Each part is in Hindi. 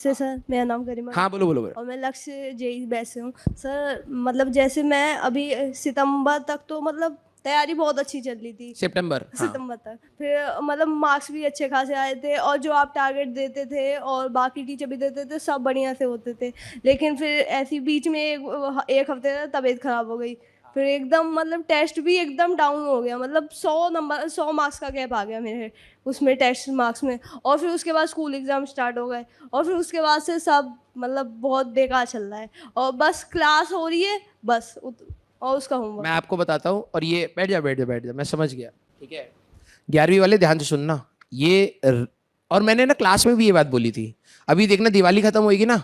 से सर, मेरा नाम गरिमा है। हाँ बोलो बोलो बोलो। और मैं लक्ष्य जेई बैच से हूँ सर। मतलब जैसे मैं अभी सितंबर तक तो मतलब तैयारी बहुत अच्छी चल रही थी। सितंबर, हाँ। सितंबर तक फिर मतलब मार्क्स भी अच्छे खासे आए थे, और जो आप टारगेट देते थे और बाकी टीचर भी देते थे सब बढ़िया से होते थे। लेकिन फिर ऐसी बीच में एक हफ्ते तक तबीयत खराब हो गई। फिर एकदम मतलब टेस्ट भी एकदम डाउन हो गया, मतलब 100 मार्क्स का गैप आ गया मेरे उसमें टेस्ट मार्क्स में। और फिर उसके बाद स्कूल एग्जाम स्टार्ट हो गए, और फिर उसके बाद से सब मतलब बहुत बेकार चल रहा है, और बस क्लास हो रही है बस और उसका मैं होमवर्क। आपको बताता हूँ, और ये बैठ जा बैठ जा बैठ जा, मैं समझ गया। ठीक है, 11वीं वाले ध्यान से सुनना। और मैंने ना क्लास में भी ये बात बोली थी। अभी देखना दिवाली खत्म होगी ना,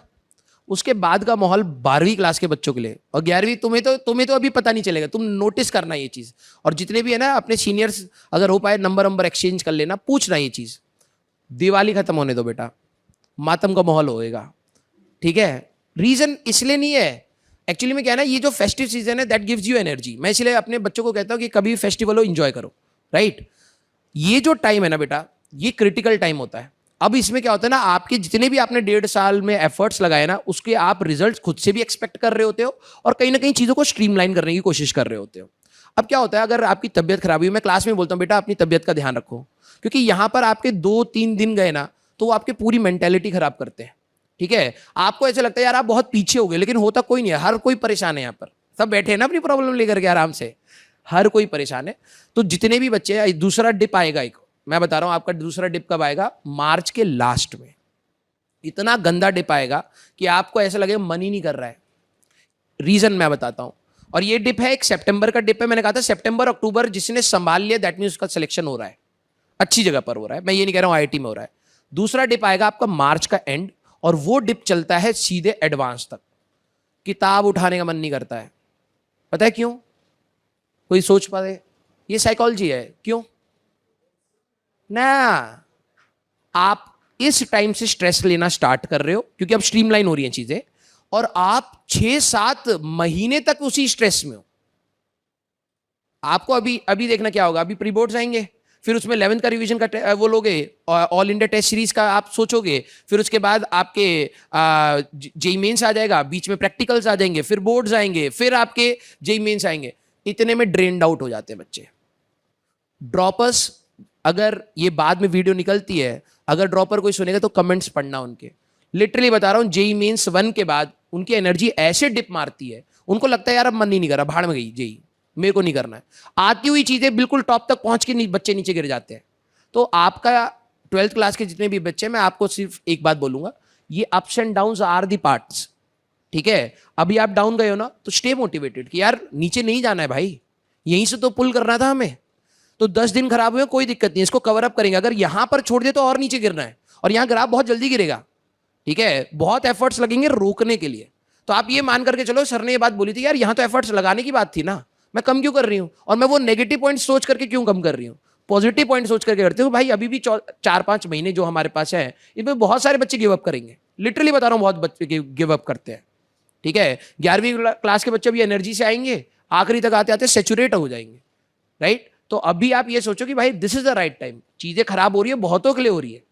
उसके बाद का माहौल 12वीं क्लास के बच्चों के लिए, और 11वीं तुम्हें तो अभी पता नहीं चलेगा, तुम नोटिस करना ये चीज। और जितने भी है ना अपने सीनियर्स, अगर हो पाए नंबर एक्सचेंज कर लेना, पूछना ये चीज। दिवाली खत्म होने दो बेटा, मातम का माहौल होएगा। ठीक है, रीजन इसलिए नहीं है, एक्चुअली में क्या है ना, ये जो फेस्टिव सीजन है दैट गिव्स यू एनर्जी। मैं इसलिए अपने बच्चों को कहता हूं कि कभी फेस्टिवल हो एंजॉय करो, राइट। ये जो टाइम है ना बेटा, ये क्रिटिकल टाइम होता है। अब इसमें क्या होता है ना, आपके जितने भी आपने 1.5 साल में एफर्ट्स लगाए ना, उसके आप रिजल्ट खुद से भी एक्सपेक्ट कर रहे होते हो, और कहीं ना कहीं चीजों को स्ट्रीमलाइन करने की कोशिश कर रहे होते हो। अब क्या होता है, अगर आपकी तबियत खराब हुई, मैं क्लास में बोलता हूं बेटा अपनी तबियत का ध्यान रखो, क्योंकि यहां पर आपके 2-3 दिन गए ना, तो वो आपकी पूरी मेंटेलिटी खराब करते हैं। ठीक है, आपको ऐसा लगता है यार आप बहुत पीछे हो गए, लेकिन होता कोई नहीं है, हर कोई परेशान है यहाँ पर। सब बैठे हैं ना अपनी प्रॉब्लम लेकर के आराम से, हर कोई परेशान है। तो जितने भी बच्चे हैं, दूसरा डिप आएगा एक, मैं बता रहा हूं आपका दूसरा डिप कब आएगा, मार्च के लास्ट में। इतना गंदा डिप आएगा कि आपको ऐसा लगेगा मन ही नहीं कर रहा है। रीजन मैं बताता हूं। और ये डिप है, एक सितंबर का डिप है। मैंने कहा था सितंबर अक्टूबर जिसने संभाल लिया दैट मीन उसका सिलेक्शन हो रहा है, अच्छी जगह पर हो रहा है। मैं ये नहीं कह रहा हूं आईआईटी में हो रहा है। दूसरा डिप आएगा आपका मार्च का एंड, और वो डिप चलता है सीधे एडवांस तक। किताब उठाने का मन नहीं करता है। पता है क्यों? कोई सोच पाए? ये साइकोलॉजी है। क्यों ना, आप इस टाइम से स्ट्रेस लेना स्टार्ट कर रहे हो, क्योंकि अब स्ट्रीमलाइन हो रही हैं चीजें, और आप 6-7 महीने तक उसी स्ट्रेस में हो। आपको अभी अभी देखना क्या होगा, अभी प्री बोर्ड्स आएंगे, फिर उसमें 11th का रिवीजन का वो लोगे, ऑल इंडिया टेस्ट सीरीज का आप सोचोगे, फिर उसके बाद आपके जेई मेंस आ जाएगा, बीच में प्रैक्टिकल्स आ जाएंगे, फिर बोर्ड्स आएंगे, फिर आपके जेई मेंस आएंगे। इतने में ड्रेन्ड आउट हो जाते हैं बच्चे। ड्रॉपर्स, अगर ये बाद में वीडियो निकलती है, अगर ड्रॉपर कोई सुनेगा तो कमेंट्स पढ़ना उनके। लिटरली बता रहा हूं, जेई मेंस 1 के बाद उनकी एनर्जी ऐसे डिप मारती है, उनको लगता है यार अब मन ही नहीं कर रहा, भाड़ में गई जेई, मेरे को नहीं करना है। आती हुई चीजें बिल्कुल टॉप तक पहुंच के बच्चे नीचे गिर जाते हैं। तो आपका 12th क्लास के जितने भी बच्चे, मैं आपको सिर्फ एक बात बोलूंगा, ये ups and downs are the parts. ठीक है, अभी आप डाउन गए हो ना, तो स्टे मोटिवेटेड कि यार नीचे नहीं जाना है भाई, यहीं से तो पुल करना था हमें। तो 10 दिन खराब हुए कोई दिक्कत नहीं, इसको कवर अप करेंगे। अगर यहां पर छोड़ दे तो और नीचे गिरना है, और यहां ग्राफ बहुत जल्दी गिरेगा। ठीक है, बहुत एफर्ट्स लगेंगे रोकने के लिए। तो आप ये मान करके चलो, सर ने ये बात बोली थी यार, यहां तो एफर्ट्स लगाने की बात थी ना, मैं कम क्यों कर रही हूं? और मैं वो नेगेटिव पॉइंट सोच करके क्यों कम कर रही हूं? पॉजिटिव पॉइंट सोच करके करते हो भाई। अभी भी 4-5 महीने जो हमारे पास है, इनमें बहुत सारे बच्चे गिव अप करेंगे। लिटरली बता रहा हूं, बहुत बच्चे गिव अप करते हैं। ठीक है, 11वीं क्लास के बच्चे भी एनर्जी से आएंगे, आखिरी तक आते आते सेचुरेट हो जाएंगे, राइट। तो अभी आप ये सोचो कि भाई this is the right time, चीजें खराब हो रही है, बहुतों के लिए हो रही है।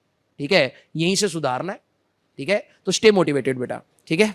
ठीक है, यहीं से सुधारना है। ठीक है, तो स्टे मोटिवेटेड बेटा। ठीक है।